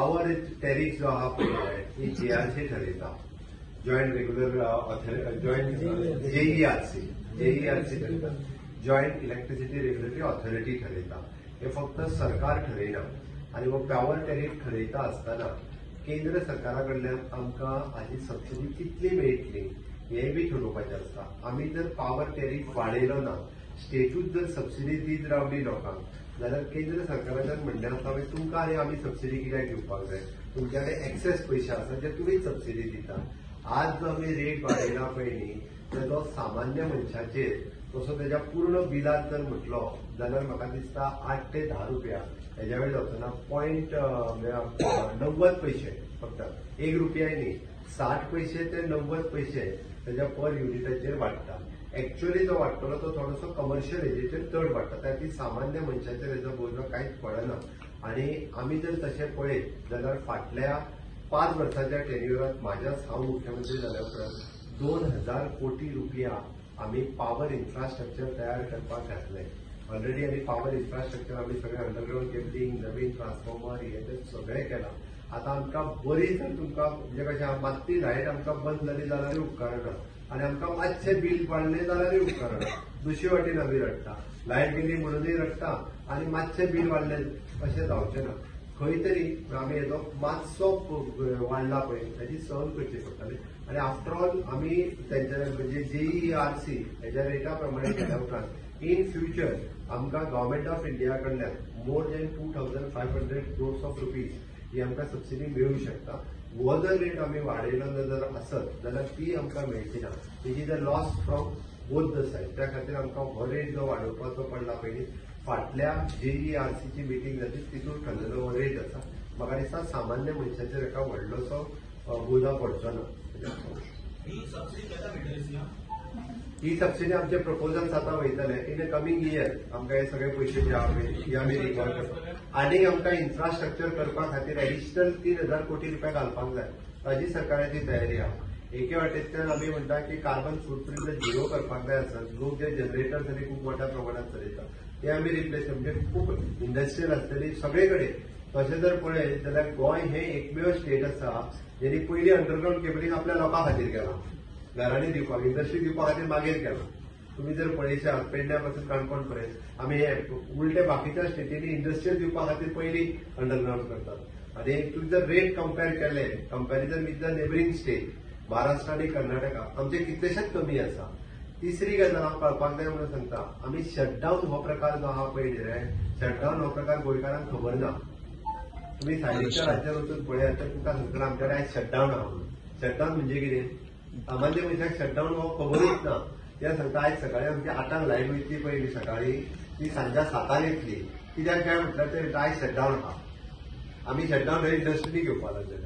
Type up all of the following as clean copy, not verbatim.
Power tariff जो आहा पळय ही JRC ठरयता, जॉईंट रेग्युलर जॉईंट JERC ठरयता, जॉईंट इलेक्ट्रिसिटी रेग्युलेटरी ऑथॉरिटी ठरयता. हे फक्त सरकार ठरयना. आणि मग पॉवर टॅरिफ ठरयता आसतना केंद्र सरकाराकडल्यान आमकां हाची सबसिडी कितली मेळटली हेंय बी ठरोवपाचें आसता. आमी जर पॉवर टॅरिफ वाडयलो ना, स्टेटूच जर सबसिडी दीत रावली लोकांक जाल्यार केंद्र सरकाराच्यान म्हणणें आसा तुमकां आनी आमी सबसिडी कित्याक दिवपाक जाय, तुमच्या कडेन एक्सेस पयशे आसा जे तुमीच सबसिडी दिता. आज जो आमी रेट वाडयला पळय न्ही, तेजो सामान्य मनशाचेर तसो तेज्या पूर्ण बिलात जर म्हटलो जाल्यार म्हाका दिसता 8 ते 10 रुपया हेज्या वेळी जातना 0.90 पैसे फक्त 1 रुपयाय न्ही, 60 पैसे ते 90 पैसे तेज्या पर युनिटाचेर वाडटा. एक्च्युअली जो वाडटलो तो थोडोसो कमर्शियल हेजेचेर चड वाडटा, त्यात सामान्य मनशाचेर हेजो बोजो कांयच पडना. आणि आमी जर तशें पळयत जाल्यार फाटल्या 5 वर्साच्या टेन्युरांत हांव मुख्यमंत्री जाल्या उपरांत 2000 कोटी रुपया आमी पॉवर इन्फ्रास्ट्रक्चर तयार करपाक घातले. ऑलरेडी आमी पॉवर इन्फ्रास्ट्रक्चर आमी सगळें अंडरग्राउंड केबलिंग, नवीन ट्रान्सफॉर्मर हे सगळें केलां. आतां आमकां बरी जर तुमकां म्हणजे कशें मात्ती लायट आमकां बंद जाली जाल्यारूय उपकारना, आनी आमकां मातशें बील वाडलें जाल्यारूय उपकारना. दुसरे वाटेन आमी रडटा, लायट गेली म्हणूनय रडटा आनी मातशें बील वाडलें अशें जावचें ना. खंय तरी आमी हेजो मातसो वाडला पळय हेजी सहन करची पडटली. आनी आफ्टर ऑल आमी तेंच्या म्हणजे JERC हेज्या रेटा प्रमाणे केल्या उपरांत इन फ्युचर आमकां गव्हर्मेंट ऑफ इंडिया कडल्यान मोर दॅन 2500 crores ऑफ रुपीज ही आमकां सबसिडी मेळूंक शकता. हो जर रेट आमी वाडयलो जर आसत जाल्यार ती आमकां मेळची ना. तेजी the loss from both the said. त्या खातीर आमकां हो रेट जो वाडोवपाचो पडला पयलीं फाटल्या JERC ची मिटींग जाली तितून ठरलेलो हो रेट आसा. म्हाका दिसता सामान्य मनशाचेर एका व्हडलोसो बोजा पडचो ना. ही सबसिडी आमचे प्रपोजल्स आतां वयतले इन अ कमिंग इयर. आमकां हे सगळे पयशे जे आमी रिकवर करता. आनीक आमकां इन्फ्रास्ट्रक्चर करपा खातीर एडिशनल 3000 कोटी रुपया घालपाक जाय. ताजी सरकाराची तयारी आहा. एके वाटेंतल्यान आमी म्हणटा की कार्बन फुटप्रिंट झिरो करपाक जाय आसत. लोक जे जनरेटर्स आनी खूब मोठ्या प्रमाणात चलयता ते आमी रिप्लेस म्हणजे खूब इंडस्ट्रियल आसतली सगळे कडेन. तशें जर पळयत जाल्यार गोंय हे एकमेव स्टेट आसा जेणी पयलीं अंडरग्राउंड केबलिंग आपल्या लोकां खातीर केलां, घरांनी दिवपाक, इंडस्ट्री दिवपा खातीर मागीर केलां. तुम्ही जर पळयशात पेडण्या पासून काणकोण पर्यंत आमी हे उलटे बाकीच्या स्टेटींनी इंडस्ट्रियल दिवपा खातीर पयलीं अंडरग्राउंड करतात. आनी तुमी जर रेट कंपेर केले, comparison with the neighbouring state Maharashtra आनी कर्नाटका आमचे कितलेशेच कमी आसा. तिसरी गजाल हांव कळपाक जाय म्हणून सांगता, आमी शटडावन हो प्रकार जो आहा पळय न्ही रे, शटडावन हो प्रकार गोंयकारांक खबर ना. तुम्ही सायडीच्या राज्यात वचून पळयात तर तुमकां सांगतलो आमच्या कडेन शटडावन आहा म्हणून. शटडावन म्हणजे कितें? सामान्य मनशाक शटडावन हो खबरूच ना. ते सांगता आयज सकाळी आमची 8 लायट वयतली पळयली सकाळी ती सांजा 7 येतली. कित्याक काय म्हटल्यार ते आयज शटडावन आहा. आमी शटडावन हे इंडस्ट्रीनी घेवपा लागले.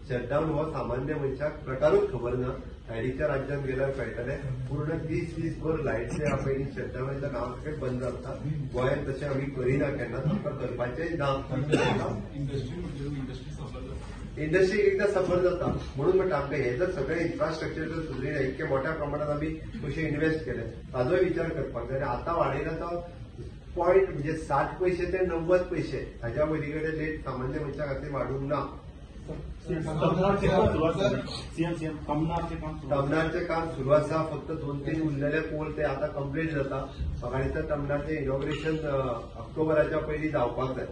शटडावन हो सामान्य मनशाक प्रकारूच खबर ना. सायडीच्या राज्यांत गेल्यार कळटले पूर्ण 20-20 वर लायट जे आहा पळय शटडावनाच्या नांवा सकट बंद जाता. गोंयांत तशें आमी करिना केन्ना, आमकां करपाचेंय ना. इंडस्ट्री एकदा सफर जाता म्हणून म्हणटा आमकां हे जर सगळे इन्फ्रास्ट्रक्चर जर सुदरिना, इतके मोठ्या प्रमाणात आमी पयशे इन्व्हेस्ट केले ताजोय विचार करपाक जाय. आतां वाडयला तो पॉयंट म्हणजे 60 पैसे ते 90 पैसे हाच्या वयली कडेन रेट सामान्य मनशा खातीर वाडूंक ना. टर्मिनलचें काम सुरू आसा. फक्त 2-3 उरलेले पोल ते आतां कंप्लीट जाता. म्हाका दिसता टर्मिनलचें इनॉग्रेशन ऑक्टोबराच्या पयलीं जावपाक जाय.